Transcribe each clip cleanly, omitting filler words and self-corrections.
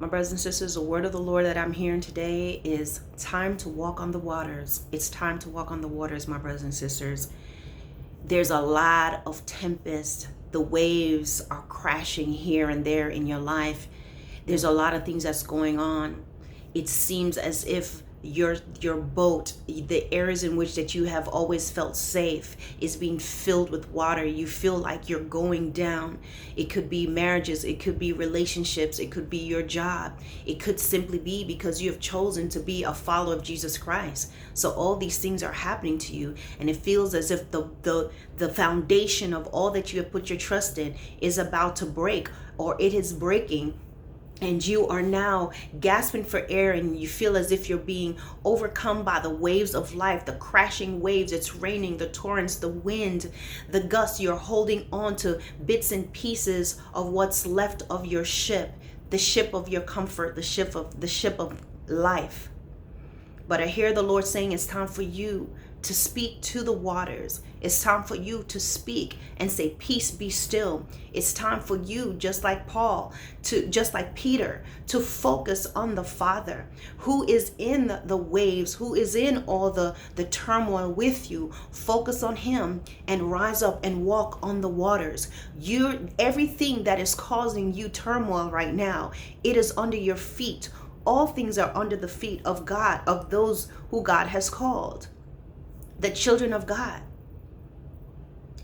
My brothers and sisters, the word of the Lord that I'm hearing today is time to walk on the waters. It's time to walk on the waters, my brothers and sisters. There's a lot of tempest. The waves are crashing here and there in your life. There's a lot of things that's going on. It seems as if your boat, the areas in which that you have always felt safe, is being filled with water. You feel like you're going down. It could be marriages, it could be relationships, it could be your job. It could simply be because you have chosen to be a follower of Jesus Christ. So all these things are happening to you, and it feels as if the foundation of all that you have put your trust in is about to break, or it is breaking. And you are now gasping for air, and you feel as if you're being overcome by the waves of life, the crashing waves. It's raining, the torrents, the wind, the gusts. You're holding on to bits and pieces of what's left of your ship, the ship of your comfort, the ship of life. But I hear the Lord saying it's time for you to speak to the waters. It's time for you to speak and say, peace, be still. It's time for you, just like Peter, to focus on the Father who is in the waves, who is in all the turmoil with you. Focus on him and rise up and walk on the waters. Everything that is causing you turmoil right now, it is under your feet. All things are under the feet of God, of those who God has called, the children of God.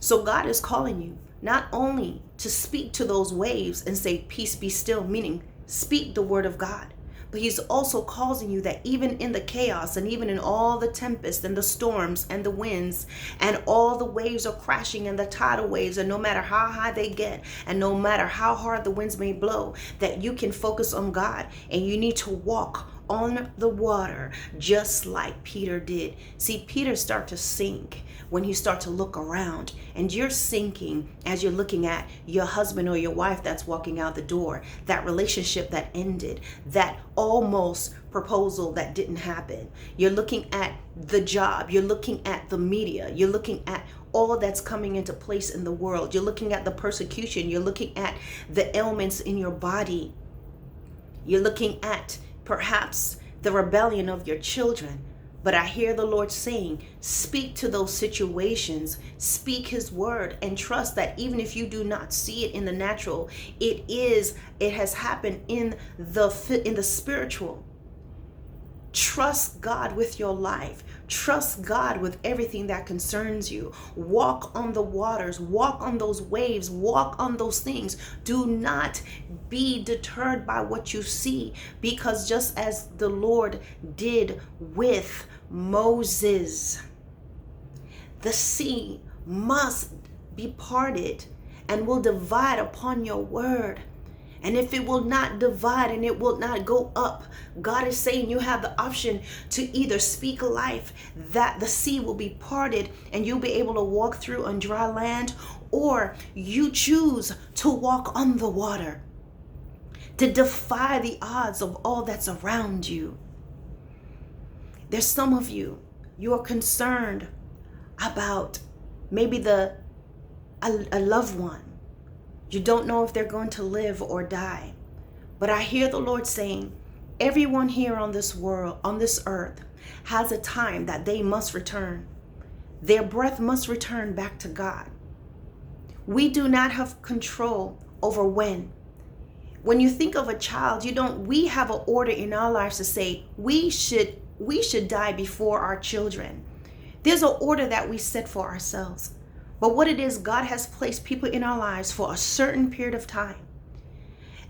So God is calling you not only to speak to those waves and say, peace, be still, meaning speak the word of God, but he's also causing you that even in the chaos and even in all the tempest and the storms and the winds and all the waves are crashing and the tidal waves, and no matter how high they get and no matter how hard the winds may blow, that you can focus on God, and you need to walk on the water just like Peter did. See, Peter start to sink when you start to look around, and you're sinking as you're looking at your husband or your wife that's walking out the door, that relationship that ended, that almost proposal that didn't happen. You're looking at the job, you're looking at the media, you're looking at all that's coming into place in the world, you're looking at the persecution, you're looking at the ailments in your body, you're looking at perhaps the rebellion of your children. But I hear the Lord saying, speak to those situations, speak his word, and trust that even if you do not see it in the natural, it has happened in the spiritual. Trust God with your life. Trust God with everything that concerns you. Walk on the waters, walk on those waves, walk on those things. Do not be deterred by what you see, because just as the Lord did with Moses, the sea must be parted and will divide upon your word. And if it will not divide and it will not go up, God is saying you have the option to either speak life, that the sea will be parted and you'll be able to walk through on dry land, or you choose to walk on the water, to defy the odds of all that's around you. There's some of you are concerned about maybe a loved one. You don't know if they're going to live or die. But I hear the Lord saying, everyone here on this world, on this earth, has a time that they must return. Their breath must return back to God. We do not have control over when. When you think of a child, we have an order in our lives to say, we should die before our children. There's an order that we set for ourselves. But what it is, God has placed people in our lives for a certain period of time.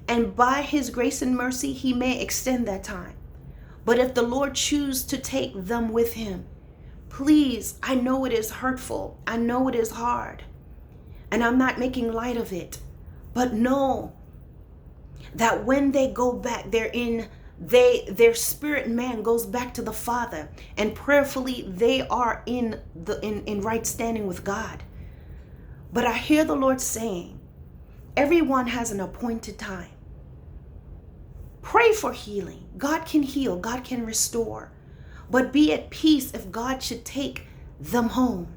And by his grace and mercy, he may extend that time. But if the Lord chooses to take them with him, please, I know it is hurtful. I know it is hard. And I'm not making light of it. But know that when they go back, their spirit man goes back to the Father, and prayerfully they are in right standing with God. But I hear the Lord saying, everyone has an appointed time. Pray for healing. God can heal. God can restore. But be at peace if God should take them home.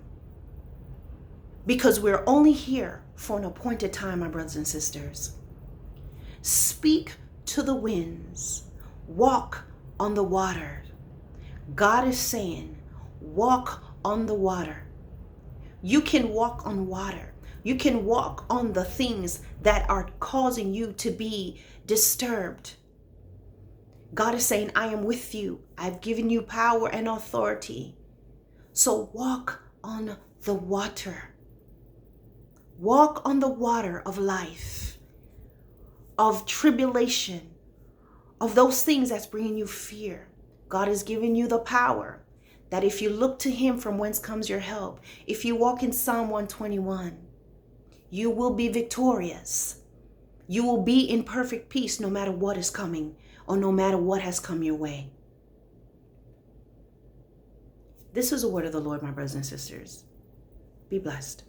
Because we're only here for an appointed time, my brothers and sisters. Speak to the winds, walk on the water. God is saying, walk on the water. You can walk on water. You can walk on the things that are causing you to be disturbed. God is saying, I am with you. I've given you power and authority. So walk on the water. Walk on the water of life, of tribulation, of those things that's bringing you fear. God has given you the power that if you look to him from whence comes your help, if you walk in Psalm 121, you will be victorious. You will be in perfect peace no matter what is coming or no matter what has come your way. This is a word of the Lord, my brothers and sisters. Be blessed.